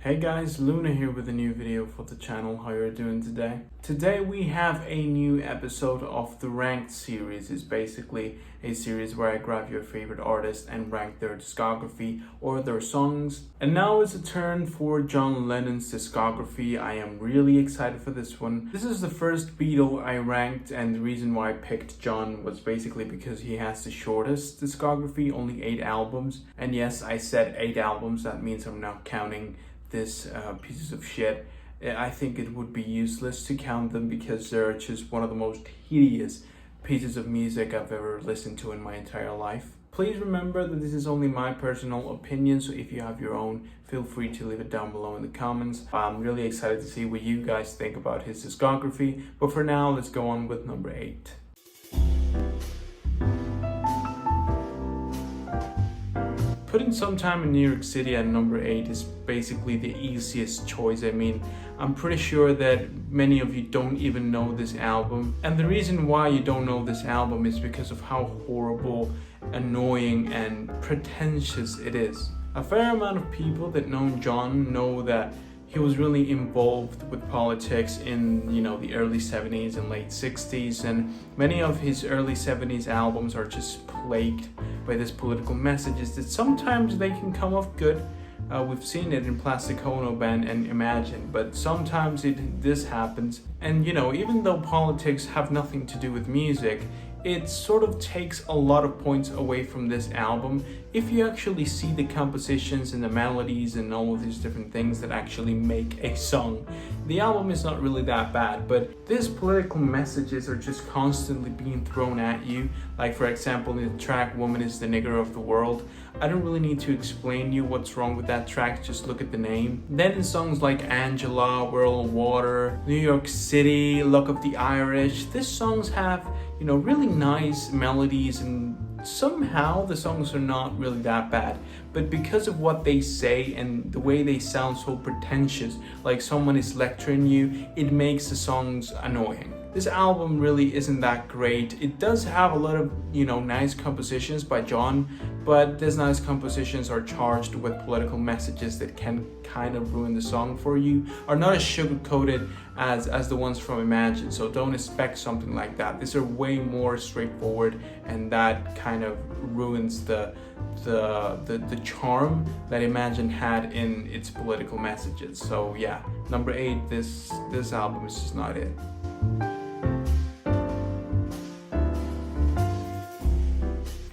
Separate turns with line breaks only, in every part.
Hey guys, Luna here with a new video for the channel. How you're doing today? Today we have a new episode of the Ranked series. It's basically a series where I grab your favorite artist and rank their discography or their songs. And now it's a turn for John Lennon's discography. I am really excited for this one. This is the first Beatle I ranked, and the reason why I picked John was basically because he has the shortest discography, only 8 albums. And yes, I said 8 albums. That means I'm not counting this pieces of shit. I think it would be useless to count them because they're just one of the most hideous pieces of music I've ever listened to in my entire life. Please remember that this is only my personal opinion, so if you have your own, feel free to leave it down below in the comments. I'm really excited to see what you guys think about his discography, but for now, let's go on with number 8. Putting Sometime in New York City at number 8 is basically the easiest choice. I mean, I'm pretty sure that many of you don't even know this album. And the reason why you don't know this album is because of how horrible, annoying, and pretentious it is. A fair amount of people that know John know that he was really involved with politics in, the early 70s and late 60s, and many of his early 70s albums are just plagued by these political messages that sometimes they can come off good. We've seen it in Plastic Ono Band and Imagine, but sometimes this happens. And even though politics have nothing to do with music, it sort of takes a lot of points away from this album if you actually see the compositions and the melodies and all of these different things that actually make a song. The album is not really that bad, but these political messages are just constantly being thrown at you. Like, for example, in the track Woman is the Nigger of the World. I don't really need to explain you what's wrong with that track, just look at the name. Then in songs like Angela, World of Water, New York City, Luck of the Irish, these songs have really nice melodies, and somehow the songs are not really that bad. But because of what they say and the way they sound so pretentious, like someone is lecturing you, it makes the songs annoying. This album really isn't that great. It does have a lot of, nice compositions by John, but these nice compositions are charged with political messages that can kind of ruin the song for you, are not as sugar-coated as the ones from Imagine, so don't expect something like that. These are way more straightforward, and that kind of ruins the charm that Imagine had in its political messages. So yeah, number 8, this album is just not it.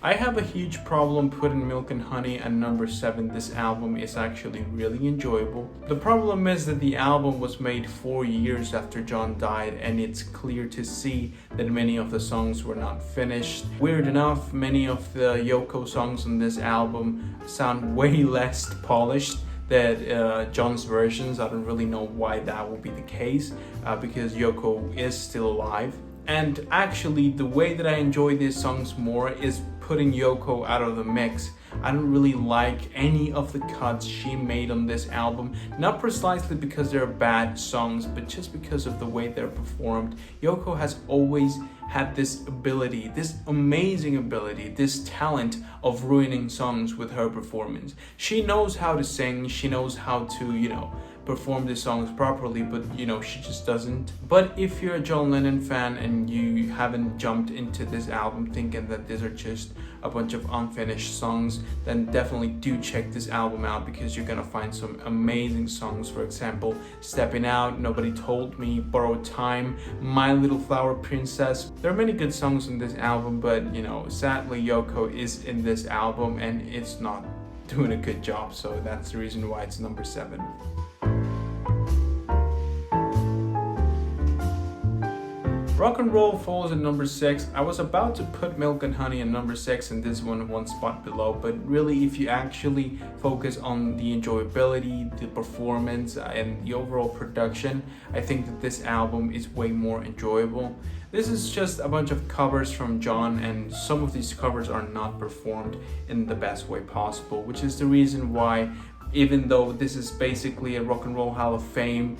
I have a huge problem putting Milk and Honey at number 7. This album is actually really enjoyable. The problem is that the album was made 4 years after John died, and it's clear to see that many of the songs were not finished. Weird enough, many of the Yoko songs on this album sound way less polished than John's versions. I don't really know why that will be the case, because Yoko is still alive. And actually, the way that I enjoy these songs more is putting Yoko out of the mix. I don't really like any of the cuts she made on this album, not precisely because they're bad songs, but just because of the way they're performed. Yoko has always had this ability, this amazing ability, this talent of ruining songs with her performance. She knows how to sing, she knows how to, perform the songs properly, but she just doesn't. But if you're a John Lennon fan and you haven't jumped into this album thinking that these are just a bunch of unfinished songs, then definitely do check this album out, because you're gonna find some amazing songs. For example, Stepping Out, Nobody Told Me, Borrowed Time, My Little Flower Princess. There are many good songs on this album, but sadly Yoko is in this album and it's not doing a good job, so that's the reason why it's number 7. Rock and Roll falls at number 6. I was about to put Milk and Honey at number 6 and this one spot below, but really if you actually focus on the enjoyability, the performance, and the overall production, I think that this album is way more enjoyable. This is just a bunch of covers from John, and some of these covers are not performed in the best way possible, which is the reason why, even though this is basically a Rock and Roll Hall of Fame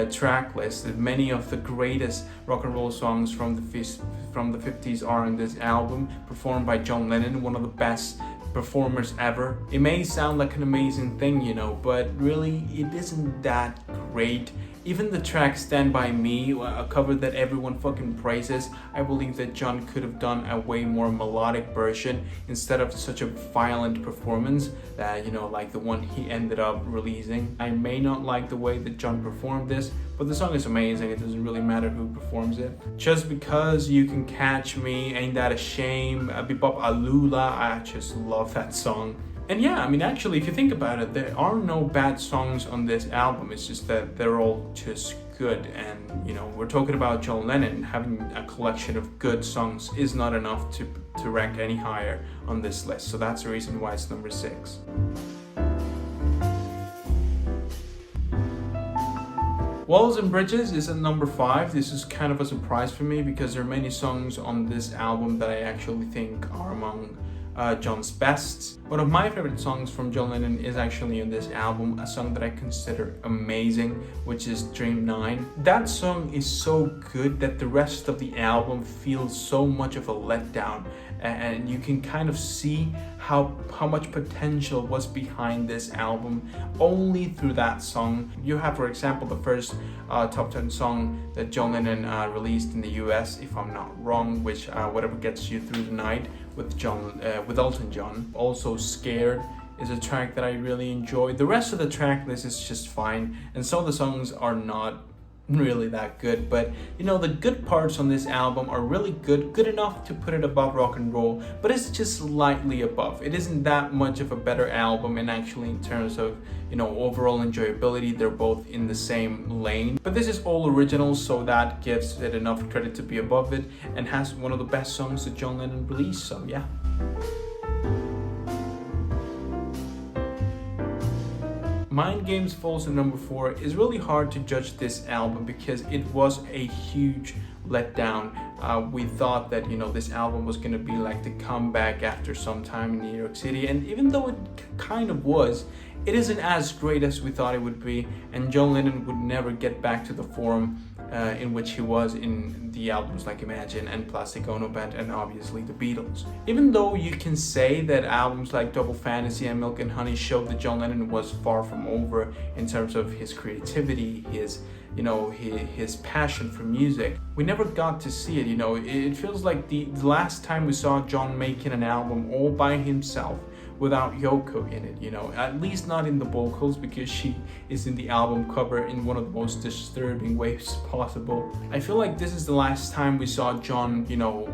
track list, that many of the greatest rock and roll songs from the 50s are on this album, performed by John Lennon, one of the best performers ever. It may sound like an amazing thing, you know, but really it isn't that great. Even the track Stand By Me, a cover that everyone fucking praises, I believe that John could have done a way more melodic version instead of such a violent performance that, you know, like the one he ended up releasing. I may not like the way that John performed this, but the song is amazing. It doesn't really matter who performs it. Just Because You Can Catch Me, Ain't That a Shame, Bebop Alula, I just love that song. And yeah, I mean, actually, if you think about it, there are no bad songs on this album. It's just that they're all just good. And, you know, we're talking about John Lennon. Having a collection of good songs is not enough to rank any higher on this list. So that's the reason why it's number 6. Walls and Bridges is at number 5. This is kind of a surprise for me because there are many songs on this album that I actually think are among John's best. One of my favorite songs from John Lennon is actually on this album, a song that I consider amazing, which is Dream 9. That song is so good that the rest of the album feels so much of a letdown, and you can kind of see how much potential was behind this album only through that song. You have, for example, the first top 10 song that John Lennon released in the US, if I'm not wrong, which Whatever Gets You Through the Night with Elton John. Also Scared is a track that I really enjoy. The rest of the track list is just fine, and some of the songs are not really that good, but you know, the good parts on this album are really good enough to put it above rock and roll, but it's just slightly above. It isn't that much of a better album, and actually in terms of, you know, overall enjoyability, they're both in the same lane. But this is all original, so that gives it enough credit to be above it, and has one of the best songs that John Lennon released, so yeah. Mind Games falls at number 4. It's really hard to judge this album because it was a huge letdown. We thought that, you know, this album was gonna be like the comeback after some time in New York City, and even though it kind of was, it isn't as great as we thought it would be, and John Lennon would never get back to the form in which he was in the albums like Imagine and Plastic Ono Band and obviously the Beatles. Even though you can say that albums like Double Fantasy and Milk and Honey showed that John Lennon was far from over in terms of his creativity, his passion for music, we never got to see it. You know, it feels like the last time we saw John making an album all by himself without Yoko in it, you know, at least not in the vocals, because she is in the album cover in one of the most disturbing ways possible. I feel like this is the last time we saw John, you know,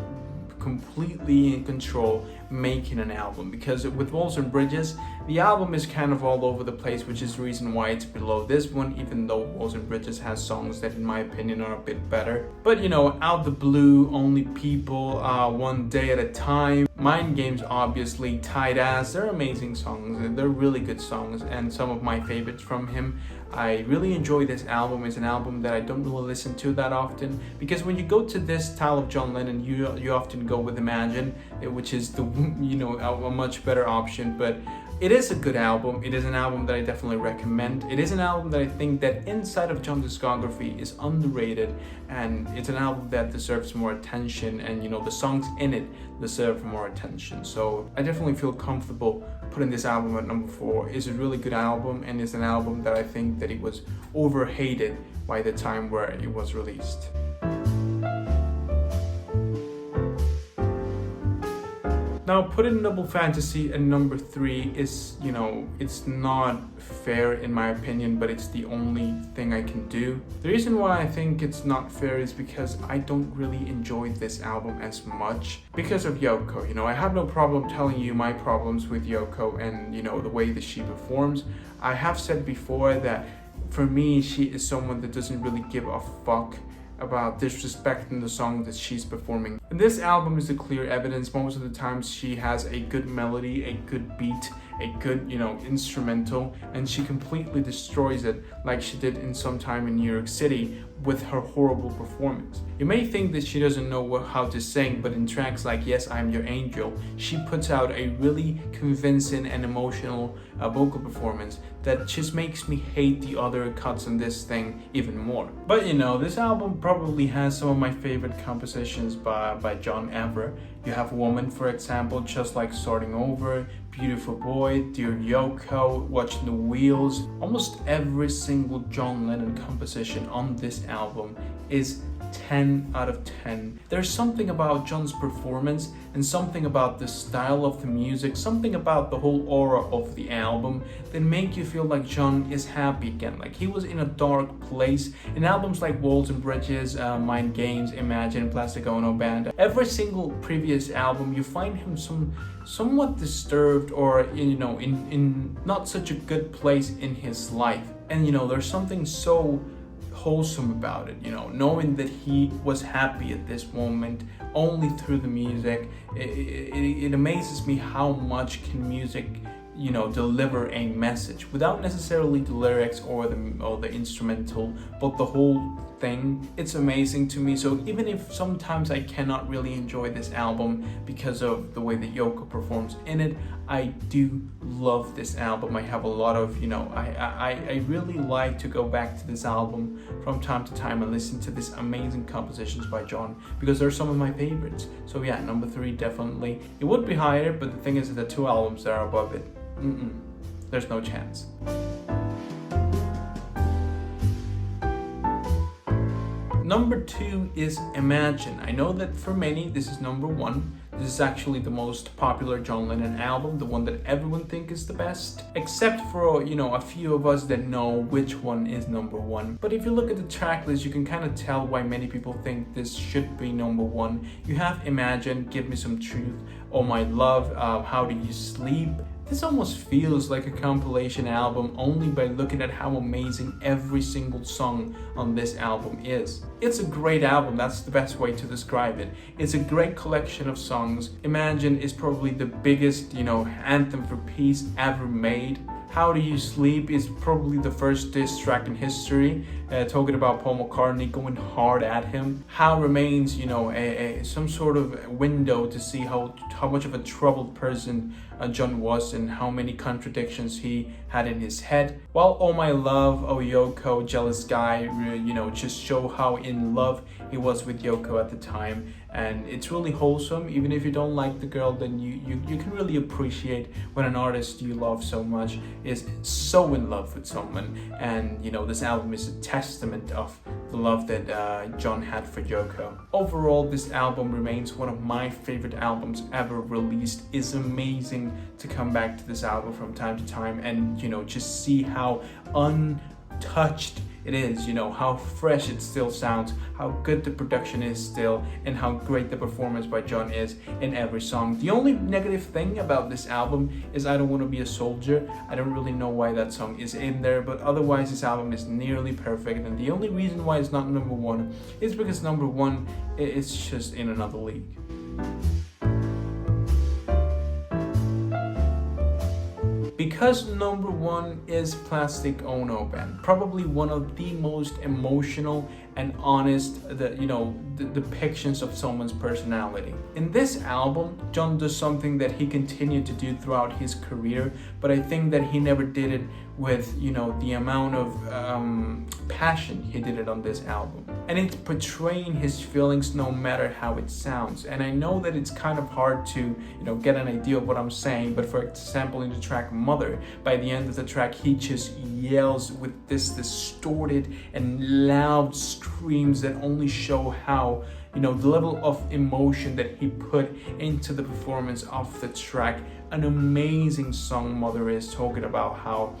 completely in control making an album, because with Walls and Bridges, the album is kind of all over the place, which is the reason why it's below this one, even though Walls and Bridges has songs that in my opinion are a bit better. But you know, Out the Blue, Only People, One Day at a Time, Mind Games, obviously, Tight Ass, they're amazing songs, they're really good songs, and some of my favorites from him. I really enjoy this album. It's an album that I don't really listen to that often, because when you go to this style of John Lennon, you often go with Imagine, which is the, you know, a much better option. But it is a good album. It is an album that I definitely recommend. It is an album that I think that inside of John's discography is underrated, and it's an album that deserves more attention, and you know, the songs in it deserve more attention. So I definitely feel comfortable putting this album at number 4. It's a really good album, and it's an album that I think that it was overhated by the time where it was released. Now, putting Double Fantasy at number 3 is, you know, it's not fair in my opinion, but it's the only thing I can do. The reason why I think it's not fair is because I don't really enjoy this album as much because of Yoko. You know, I have no problem telling you my problems with Yoko and, you know, the way that she performs. I have said before that for me, she is someone that doesn't really give a fuck about disrespecting the song that she's performing. And this album is a clear evidence. Most of the times she has a good melody, a good beat, a good, you know, instrumental, and she completely destroys it like she did in Sometime in New York City with her horrible performance. You may think that she doesn't know how to sing, but in tracks like Yes, I'm Your Angel, she puts out a really convincing and emotional vocal performance that just makes me hate the other cuts on this thing even more. But you know, this album probably has some of my favorite compositions by John ever, You have Woman, for example, Just Like Starting Over, Beautiful Boy, Dear Yoko, Watching the Wheels. Almost every single John Lennon composition on this album is 10 out of 10. There's something about John's performance and something about the style of the music, something about the whole aura of the album that make you feel like John is happy again, like he was in a dark place. In albums like Walls and Bridges, Mind Games, Imagine, Plastic Ono Band, every single previous album you find him somewhat disturbed or in not such a good place in his life. And there's something so wholesome about it, knowing that he was happy at this moment only through the music. It amazes me how much can music deliver a message without necessarily the lyrics or the instrumental, but the whole thing. It's amazing to me. So even if sometimes I cannot really enjoy this album because of the way that Yoko performs in it, I do love this album. I have a lot of I really like to go back to this album from time to time and listen to these amazing compositions by John, because they're some of my favorites. So yeah, number 3 definitely. It would be higher, but the thing is that the 2 albums that are above it, there's no chance. Number 2 is Imagine. I know that for many this is number 1. This is actually the most popular John Lennon album, the one that everyone thinks is the best, except for a few of us that know which one is number 1. But if you look at the track list, you can kind of tell why many people think this should be number 1. You have Imagine, Give Me Some Truth, Oh My Love, How Do You Sleep. This almost feels like a compilation album only by looking at how amazing every single song on this album is. It's a great album, that's the best way to describe it. It's a great collection of songs. Imagine is probably the biggest, anthem for peace ever made. How Do You Sleep is probably the first diss track in history, talking about Paul McCartney going hard at him. How remains, some sort of window to see how much of a troubled person John was and how many contradictions he had in his head. While Oh My Love, Oh Yoko, Jealous Guy, just show how in love he was with Yoko at the time. And it's really wholesome. Even if you don't like the girl, then you can really appreciate when an artist you love so much is so in love with someone. And this album is a testament of the love that John had for Yoko. Overall, this album remains one of my favorite albums ever released. It's amazing to come back to this album from time to time and just see how untouched it is, how fresh it still sounds, how good the production is still, and how great the performance by John is in every song. The only negative thing about this album is I Don't Want to Be a Soldier. I don't really know why that song is in there, but otherwise this album is nearly perfect, and the only reason why it's not number 1 is because number 1 is just in another league. Because number 1 is Plastic Ono Band, probably one of the most emotional and honest depictions of someone's personality. In this album, John does something that he continued to do throughout his career, but I think that he never did it with the amount of passion he did it on this album. And it's portraying his feelings no matter how it sounds. And I know that it's kind of hard to get an idea of what I'm saying, but for example in the track Mother, by the end of the track he just yells with this distorted and loud screams that only show how the level of emotion that he put into the performance of the track. An amazing song Mother is, talking about how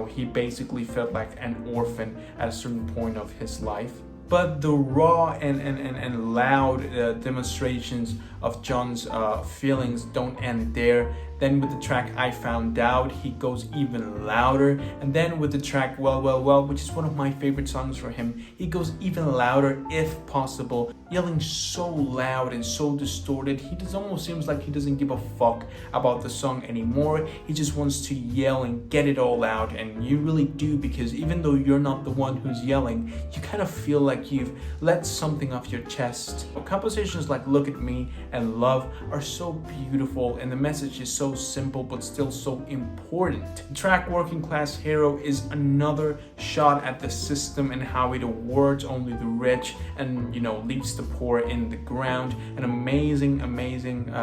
he basically felt like an orphan at a certain point of his life. But the raw and loud demonstrations of John's feelings don't end there. Then with the track I Found Out, he goes even louder. And then with the track Well, Well, Well, which is one of my favorite songs for him, he goes even louder if possible, yelling so loud and so distorted. He just almost seems like he doesn't give a fuck about the song anymore. He just wants to yell and get it all out. And you really do, because even though you're not the one who's yelling, you kind of feel like you've let something off your chest. Compositions like Look at Me and Love are so beautiful, and the message is so so simple but still so important. The track Working Class Hero is another shot at the system and how it awards only the rich and, you know, leaves the poor in the ground. An amazing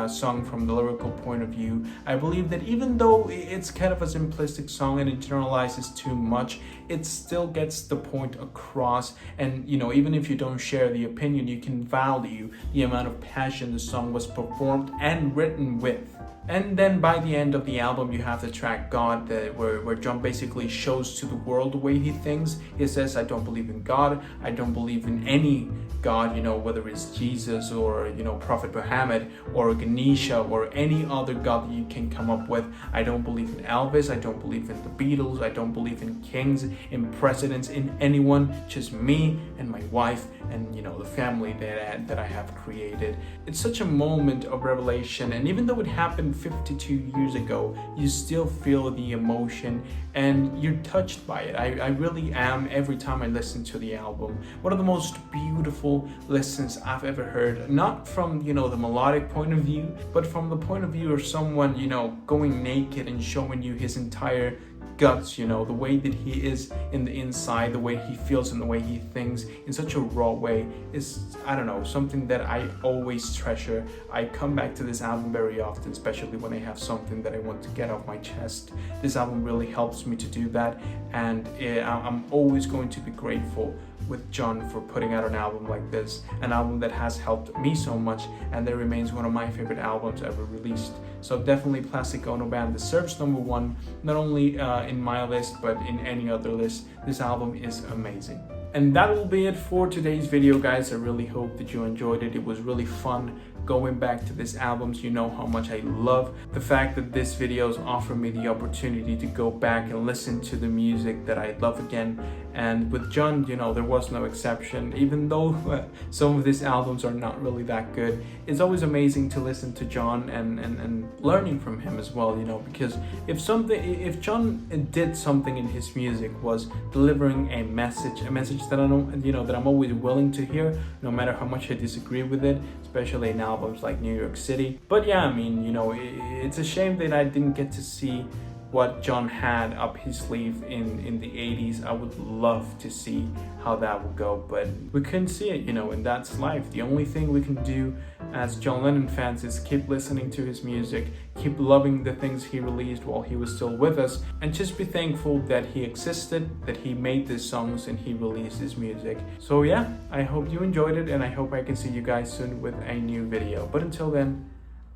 song from the lyrical point of view. I believe that even though it's kind of a simplistic song and it generalizes too much, it still gets the point across. And, you know, even if you don't share the opinion, you can value the amount of passion the song was performed and written with. And then by the end of the album, you have the track God, where John basically shows to the world the way he thinks. He says, I don't believe in God. I don't believe in any God, you know, whether it's Jesus or, you know, Prophet Muhammad or Ganesha or any other God that you can come up with. I don't believe in Elvis. I don't believe in the Beatles. I don't believe in kings, in presidents, in anyone. Just me and my wife and, you know, the family that I have created. It's such a moment of revelation. And even though it happened 52 years ago, you still feel the emotion and you're touched by it. I really am every time I listen to the album. One of the most beautiful listens I've ever heard, not from, you know, the melodic point of view, but from the point of view of someone, you know, going naked and showing you his entire guts, you know, the way that he is in the inside, the way he feels and the way he thinks in such a raw way is, I don't know, something that I always treasure. I come back to this album very often, especially when I have something that I want to get off my chest. This album really helps me to do that, and I'm always going to be grateful with John for putting out an album like this, an album that has helped me so much and that remains one of my favorite albums ever released. So definitely Plastic Ono Band deserves #1, not only in my list but in any other list. This album is amazing. And that will be it for today's video, guys. I really hope that you enjoyed it. It was really fun going back to these albums. You know how much I love the fact that these videos offer me the opportunity to go back and listen to the music that I love again. And with John, you know, there was no exception. Even though some of these albums are not really that good, it's always amazing to listen to John and learning from him as well, you know, because if John did something in his music was delivering a message that I know, you know, that I'm always willing to hear, no matter how much I disagree with it, especially in albums like New York City. But yeah, I mean, you know, it's a shame that I didn't get to see what John had up his sleeve in the 80s. I would love to see how that would go, but we couldn't see it, you know, and that's life. The only thing we can do as John Lennon fans is keep listening to his music, keep loving the things he released while he was still with us, and just be thankful that he existed, that he made these songs and he released his music. So yeah, I hope you enjoyed it, and I hope I can see you guys soon with a new video. But until then,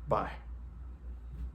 bye.